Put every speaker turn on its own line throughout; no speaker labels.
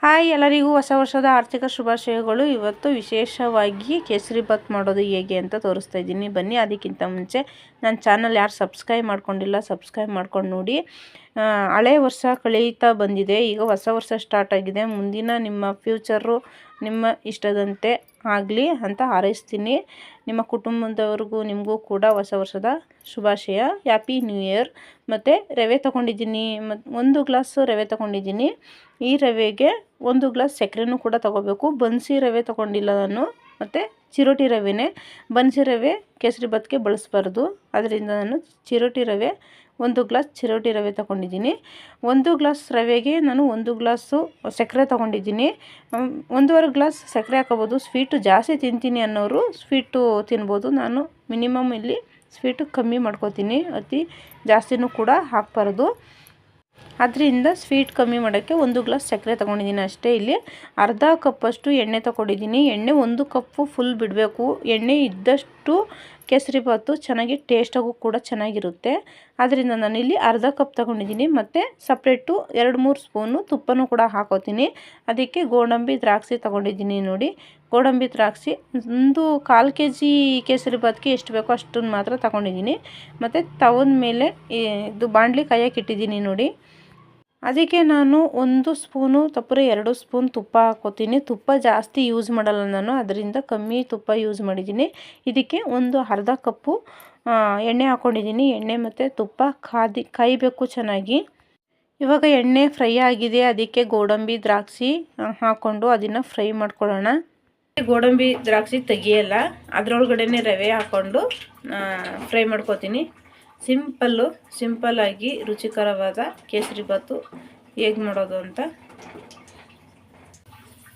Hi, ಎಲ್ಲರಿಗೂ ಹೊಸ ವರ್ಷದ ಆರ್ಥಿಕ ಶುಭಾಶಯಗಳು. ಇವತ್ತು ವಿಶೇಷವಾಗಿ ಕೇಸರಿಬಾತ್ ಮಾಡೋದು ಹೇಗೆ ಅಂತ ತೋರಿಸ್ತಾ ಇದ್ದೀನಿ. ಬನ್ನಿ. ಅದಕ್ಕಿಂತ ಮುಂಚೆ ನನ್ನ ಚಾನಲ್ ಯಾರು ಸಬ್ಸ್ಕ್ರೈಬ್ ಮಾಡ್ಕೊಂಡಿಲ್ಲ ಸಬ್ಸ್ಕ್ರೈಬ್ ಮಾಡ್ಕೊಂಡು ನೋಡಿ. ಹಳೆ ವರ್ಷ ಕಳೀತಾ ಬಂದಿದೆ, ಈಗ ಹೊಸ ವರ್ಷ ಸ್ಟಾರ್ಟ್ ಆಗಿದೆ. ಮುಂದಿನ ನಿಮ್ಮ ಫ್ಯೂಚರು ನಿಮ್ಮ ಇಷ್ಟದಂತೆ ಆಗಲಿ ಅಂತ ಹಾರೈಸ್ತೀನಿ. ನಿಮ್ಮ ಕುಟುಂಬದವ್ರಿಗೂ ನಿಮಗೂ ಕೂಡ ಹೊಸ ವರ್ಷದ ಶುಭಾಶಯ, ಹ್ಯಾಪಿ ನ್ಯೂ ಇಯರ್. ಮತ್ತು ರವೆ ತೊಗೊಂಡಿದ್ದೀನಿ, ಒಂದು ಗ್ಲಾಸ್ ರವೆ ತೊಗೊಂಡಿದ್ದೀನಿ. ಈ ರವೆಗೆ 1 ಗ್ಲಾಸ್ ಸಕ್ಕರೆನೂ ಕೂಡ ತೊಗೋಬೇಕು. ಬನ್ಸಿ ರವೆ ತೊಗೊಂಡಿಲ್ಲ ನಾನು, ಮತ್ತು ಚಿರೋಟಿ ರವೆನೇ. ಬನ್ಸಿ ರವೆ ಕೇಸರಿಬಾತ್ಗೆ ಬಳಸಬಾರ್ದು, ಅದರಿಂದ ನಾನು ಚಿರೋಟಿ ರವೆ 1 ಗ್ಲಾಸ್ ಚಿರೋಟಿ ರವೆ ತೊಗೊಂಡಿದ್ದೀನಿ. 1 ಗ್ಲಾಸ್ ರವೆಗೆ ನಾನು 1 ಗ್ಲಾಸು ಸಕ್ಕರೆ ತೊಗೊಂಡಿದ್ದೀನಿ. 1.5 ಗ್ಲಾಸ್ ಸಕ್ಕರೆ ಹಾಕೋಬೋದು. ಸ್ವೀಟು ಜಾಸ್ತಿ ತಿಂತೀನಿ ಅನ್ನೋರು ಸ್ವೀಟು ತಿನ್ಬೋದು. ನಾನು ಮಿನಿಮಮ್ ಇಲ್ಲಿ ಸ್ವೀಟು ಕಮ್ಮಿ ಮಾಡ್ಕೋತೀನಿ, ಅತಿ ಜಾಸ್ತಿನೂ ಕೂಡ ಹಾಕಬಾರ್ದು. ಅದರಿಂದ ಸ್ವೀಟ್ ಕಮ್ಮಿ ಮಾಡೋಕ್ಕೆ 1 ಗ್ಲಾಸ್ ಸಕ್ಕರೆ ತೊಗೊಂಡಿದ್ದೀನಿ ಅಷ್ಟೇ. ಇಲ್ಲಿ ಅರ್ಧ ಕಪ್ಪಷ್ಟು ಎಣ್ಣೆ ತೊಗೊಂಡಿದ್ದೀನಿ. ಎಣ್ಣೆ 1 ಕಪ್ಪು ಫುಲ್ ಬಿಡಬೇಕು. ಎಣ್ಣೆ ಇದ್ದಷ್ಟು ಕೇಸರಿಬಾತು ಚೆನ್ನಾಗಿ ಟೇಸ್ಟಾಗೂ ಕೂಡ ಚೆನ್ನಾಗಿರುತ್ತೆ. ಆದ್ದರಿಂದ ನಾನಿಲ್ಲಿ ಅರ್ಧ ಕಪ್ ತೊಗೊಂಡಿದ್ದೀನಿ. ಮತ್ತು ಸಪ್ರೇಟು 2-3 ಸ್ಪೂನು ತುಪ್ಪನೂ ಕೂಡ ಹಾಕೋತೀನಿ. ಅದಕ್ಕೆ ಗೋಡಂಬಿ ದ್ರಾಕ್ಷಿ ತೊಗೊಂಡಿದ್ದೀನಿ. ನೋಡಿ, ಗೋಡಂಬಿ ದ್ರಾಕ್ಷಿ 1/4 kg ಕೇಸರಿಬಾತ್ಗೆ ಎಷ್ಟು ಬೇಕೋ ಅಷ್ಟನ್ನು ಮಾತ್ರ ತೊಗೊಂಡಿದ್ದೀನಿ. ಮತ್ತು ತವದ ಮೇಲೆ ಇದು ಬಾಣಲಿ ಕಾಯಕ್ಕೆ ಇಟ್ಟಿದ್ದೀನಿ. ನೋಡಿ, ಅದಕ್ಕೆ ನಾನು 1 ಸ್ಪೂನು ತಪ್ಪರೆ 2 ಸ್ಪೂನ್ ತುಪ್ಪ ಹಾಕೋತೀನಿ. ತುಪ್ಪ ಜಾಸ್ತಿ ಯೂಸ್ ಮಾಡಲ್ಲ ನಾನು, ಅದರಿಂದ ಕಮ್ಮಿ ತುಪ್ಪ ಯೂಸ್ ಮಾಡಿದ್ದೀನಿ. ಇದಕ್ಕೆ ಅರ್ಧ ಕಪ್ಪು ಎಣ್ಣೆ ಹಾಕ್ಕೊಂಡಿದ್ದೀನಿ. ಎಣ್ಣೆ ಮತ್ತು ತುಪ್ಪ ಕಾಯಬೇಕು ಚೆನ್ನಾಗಿ. ಇವಾಗ ಎಣ್ಣೆ ಫ್ರೈ ಆಗಿದೆ, ಅದಕ್ಕೆ ಗೋಡಂಬಿ ದ್ರಾಕ್ಷಿ ಹಾಕ್ಕೊಂಡು ಅದನ್ನು ಫ್ರೈ ಮಾಡ್ಕೊಳ್ಳೋಣ. ಗೋಡಂಬಿ ದ್ರಾಕ್ಷಿ ತೆಗಿಯಲ್ಲ, ಅದರೊಳಗಡೆನೆ ರವೆ ಹಾಕ್ಕೊಂಡು ಫ್ರೈ ಮಾಡ್ಕೋತೀನಿ. ಸಿಂಪಲ್ಲಾಗಿ ರುಚಿಕರವಾದ ಕೇಸರಿಬಾತು ಹೇಗೆ ಮಾಡೋದು ಅಂತ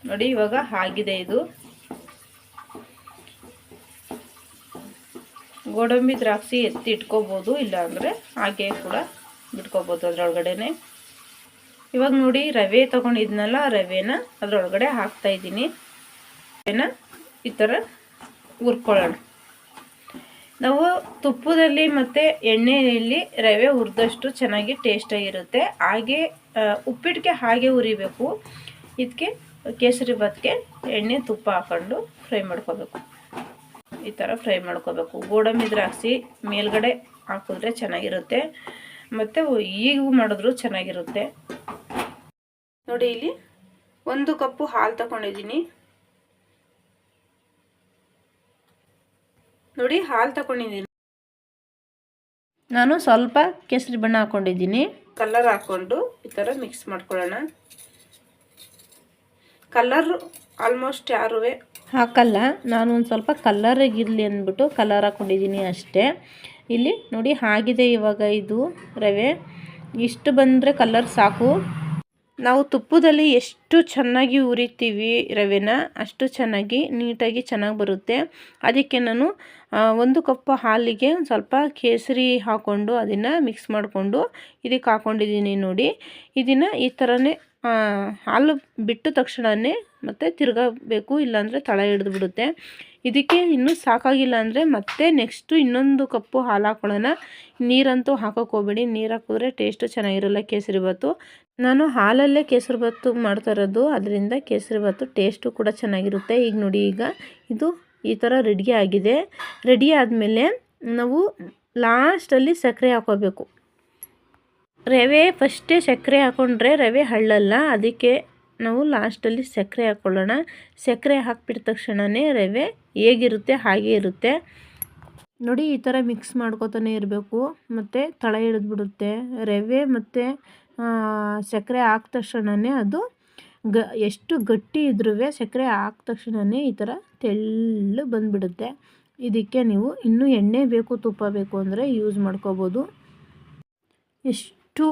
ನೋಡಿ. ಇವಾಗ ಆಗಿದೆ. ಇದು ಗೋಡಂಬಿ ದ್ರಾಕ್ಷಿ ಎತ್ತಿ ಇಟ್ಕೋಬೋದು, ಇಲ್ಲಾಂದರೆ ಹಾಗೆ ಕೂಡ ಬಿಟ್ಕೋಬೋದು ಅದರೊಳಗಡೆನೆ. ಇವಾಗ ನೋಡಿ, ರವೆ ತೊಗೊಂಡಿದ್ನಲ್ಲ, ರವೆನ ಅದರೊಳಗಡೆ ಹಾಕ್ತಾಯಿದ್ದೀನಿ. ರವೆನ ಈ ಥರ ಹುರ್ಕೊಳ್ಳೋಣ. ನಾವು ತುಪ್ಪದಲ್ಲಿ ಮತ್ತು ಎಣ್ಣೆಯಲ್ಲಿ ರವೆ ಹುರಿದಷ್ಟು ಚೆನ್ನಾಗಿ ಟೇಸ್ಟಾಗಿರುತ್ತೆ. ಹಾಗೆ ಉಪ್ಪಿಟ್ಟಿಗೆ ಹಾಗೆ ಹುರಿಬೇಕು. ಇದಕ್ಕೆ ಕೇಸರಿಬಾತ್ಗೆ ಎಣ್ಣೆ ತುಪ್ಪ ಹಾಕ್ಕೊಂಡು ಫ್ರೈ ಮಾಡ್ಕೋಬೇಕು. ಈ ಥರ ಫ್ರೈ ಮಾಡ್ಕೋಬೇಕು. ಗೋಡಂಬಿ ದ್ರಾಕ್ಷಿ ಮೇಲ್ಗಡೆ ಹಾಕಿದ್ರೆ ಚೆನ್ನಾಗಿರುತ್ತೆ, ಮತ್ತು ಈಗ ಮಾಡಿದ್ರು ಚೆನ್ನಾಗಿರುತ್ತೆ. ನೋಡಿ, ಇಲ್ಲಿ 1 ಕಪ್ಪು ಹಾಲು ತಗೊಂಡಿದ್ದೀನಿ. ನೋಡಿ, ಹಾಲು ತಗೊಂಡಿದ್ದೀನಿ. ನಾನು ಸ್ವಲ್ಪ ಕೇಸರಿ ಬಣ್ಣ ಹಾಕ್ಕೊಂಡಿದ್ದೀನಿ. ಕಲರ್ ಹಾಕ್ಕೊಂಡು ಈ ಥರ ಮಿಕ್ಸ್ ಮಾಡ್ಕೊಳ್ಳೋಣ. ಕಲರ್ ಆಲ್ಮೋಸ್ಟ್ ಯಾರೂ ಹಾಕಲ್ಲ, ನಾನು ಒಂದು ಸ್ವಲ್ಪ ಕಲರಾಗಿರಲಿ ಅಂದ್ಬಿಟ್ಟು ಕಲರ್ ಹಾಕ್ಕೊಂಡಿದ್ದೀನಿ ಅಷ್ಟೇ. ಇಲ್ಲಿ ನೋಡಿ, ಆಗಿದೆ. ಇವಾಗ ಇದು ರವೆ ಇಷ್ಟು ಬಂದರೆ ಕಲರ್ ಸಾಕು. ನಾವು ತುಪ್ಪದಲ್ಲಿ ಎಷ್ಟು ಚೆನ್ನಾಗಿ ಹುರಿತೀವಿ ರವೆನ, ಅಷ್ಟು ಚೆನ್ನಾಗಿ ನೀಟಾಗಿ ಚೆನ್ನಾಗಿ ಬರುತ್ತೆ. ಅದಕ್ಕೆ ನಾನು 1 ಕಪ್ ಹಾಲಿಗೆ ಸ್ವಲ್ಪ ಕೇಸರಿ ಹಾಕ್ಕೊಂಡು ಅದನ್ನು ಮಿಕ್ಸ್ ಮಾಡಿಕೊಂಡು ಇದಕ್ಕೆ ಹಾಕ್ಕೊಂಡಿದ್ದೀನಿ. ನೋಡಿ, ಇದನ್ನು ಈ ಥರನೇ ಹಾಲು ಬಿಟ್ಟ ತಕ್ಷಣವೇ ಮತ್ತೆ ತಿರುಗಬೇಕು, ಇಲ್ಲಾಂದರೆ ತಳ ಹಿಡಿದು ಬಿಡುತ್ತೆ. ಇದಕ್ಕೆ ಇನ್ನೂ ಸಾಕಾಗಿಲ್ಲ ಅಂದರೆ ಮತ್ತೆ ನೆಕ್ಸ್ಟು 1 ಕಪ್ಪು ಹಾಲು ಹಾಕ್ಕೊಳ್ಳೋಣ. ನೀರಂತೂ ಹಾಕೋಕೆ ಹೋಗಬೇಡಿ, ನೀರು ಹಾಕಿದ್ರೆ ಟೇಸ್ಟು ಚೆನ್ನಾಗಿರಲ್ಲ ಕೇಸರಿಬಾತು. ನಾನು ಹಾಲಲ್ಲೇ ಕೇಸರಿಬಾತು ಮಾಡ್ತಾ ಇರೋದು, ಅದರಿಂದ ಕೇಸರಿಬಾತು ಟೇಸ್ಟು ಕೂಡ ಚೆನ್ನಾಗಿರುತ್ತೆ. ಈಗ ನೋಡಿ, ಈಗ ಇದು ಈ ಥರ ರೆಡಿ ಆಗಿದೆ. ರೆಡಿ ಆದಮೇಲೆ ನಾವು ಲಾಸ್ಟಲ್ಲಿ ಸಕ್ಕರೆ ಹಾಕೋಬೇಕು. ರವೆ ಫಸ್ಟೇ ಸಕ್ಕರೆ ಹಾಕ್ಕೊಂಡ್ರೆ ರವೆ ಹಳ್ಳಲ್ಲ, ಅದಕ್ಕೆ ನಾವು ಲಾಸ್ಟಲ್ಲಿ ಸಕ್ಕರೆ ಹಾಕ್ಕೊಳ್ಳೋಣ. ಸಕ್ಕರೆ ಹಾಕ್ಬಿಟ್ಟ ತಕ್ಷಣವೇ ರವೆ ಹೇಗಿರುತ್ತೆ ಹಾಗೆ ಇರುತ್ತೆ. ನೋಡಿ, ಈ ಥರ ಮಿಕ್ಸ್ ಮಾಡ್ಕೊತಾನೆ ಇರಬೇಕು, ಮತ್ತು ತಳ ಹಿಡಿದ್ಬಿಡುತ್ತೆ. ರವೆ ಮತ್ತು ಸಕ್ಕರೆ ಹಾಕಿದ ತಕ್ಷಣವೇ ಅದು ಎಷ್ಟು ಗಟ್ಟಿ ಇದ್ರೂ ಸಕ್ಕರೆ ಹಾಕಿದ ತಕ್ಷಣವೇ ಈ ಥರ ತೆಳ್ಳಗೆ ಬಂದುಬಿಡುತ್ತೆ. ಇದಕ್ಕೆ ನೀವು ಇನ್ನೂ ಎಣ್ಣೆ ಬೇಕು, ತುಪ್ಪ ಬೇಕು ಅಂದರೆ ಯೂಸ್ ಮಾಡ್ಕೋಬೋದು. ಎಷ್ಟು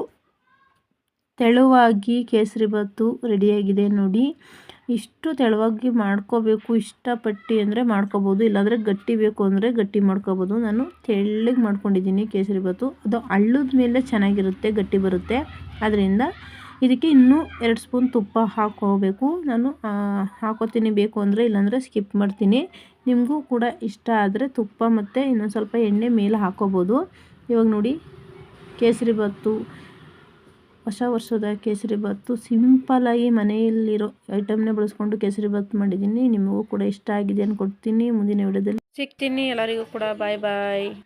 ತೆಳುವಾಗಿ ಕೇಸರಿಬಾತು ರೆಡಿಯಾಗಿದೆ ನೋಡಿ. ಇಷ್ಟು ತೆಳುವಾಗಿ ಮಾಡ್ಕೋಬೇಕು. ಇಷ್ಟಪಟ್ಟು ಅಂದರೆ ಮಾಡ್ಕೋಬೋದು, ಇಲ್ಲಾಂದರೆ ಗಟ್ಟಿ ಬೇಕು ಅಂದರೆ ಗಟ್ಟಿ ಮಾಡ್ಕೋಬೋದು. ನಾನು ತೆಳ್ಳಗೆ ಮಾಡ್ಕೊಂಡಿದ್ದೀನಿ ಕೇಸರಿಬಾತು. ಅದು ಹಳ್ಳದ ಮೇಲೆ ಚೆನ್ನಾಗಿರುತ್ತೆ, ಗಟ್ಟಿ ಬರುತ್ತೆ. ಅದರಿಂದ ಇದಕ್ಕೆ ಇನ್ನೂ 2 ಸ್ಪೂನ್ ತುಪ್ಪ ಹಾಕ್ಕೋಬೇಕು. ನಾನು ಹಾಕೋತೀನಿ ಬೇಕು ಅಂದರೆ, ಇಲ್ಲಾಂದರೆ ಸ್ಕಿಪ್ ಮಾಡ್ತೀನಿ. ನಿಮಗೂ ಕೂಡ ಇಷ್ಟ ಆದರೆ ತುಪ್ಪ ಮತ್ತು ಇನ್ನೊಂದು ಸ್ವಲ್ಪ ಎಣ್ಣೆ ಮೇಲೆ ಹಾಕ್ಕೋಬೋದು. ಇವಾಗ ನೋಡಿ, ಕೇಸರಿಬಾತು ಹೊಸ ವರ್ಷದ ಕೇಸರಿಬಾತು ಸಿಂಪಲ್ಲಾಗಿ ಮನೆಯಲ್ಲಿರೋ ಐಟಮ್ನೇ ಬಳಸ್ಕೊಂಡು ಕೇಸರಿಬಾತ್ ಮಾಡಿದ್ದೀನಿ. ನಿಮಗೂ ಕೂಡ ಇಷ್ಟ ಆಗಿದೆ ಅನ್ಕೊಡ್ತೀನಿ. ಮುಂದಿನ ವಿಡಿಯೋದಲ್ಲಿ ಸಿಗ್ತೀನಿ. ಎಲ್ಲರಿಗೂ ಕೂಡ ಬಾಯ್ ಬಾಯ್.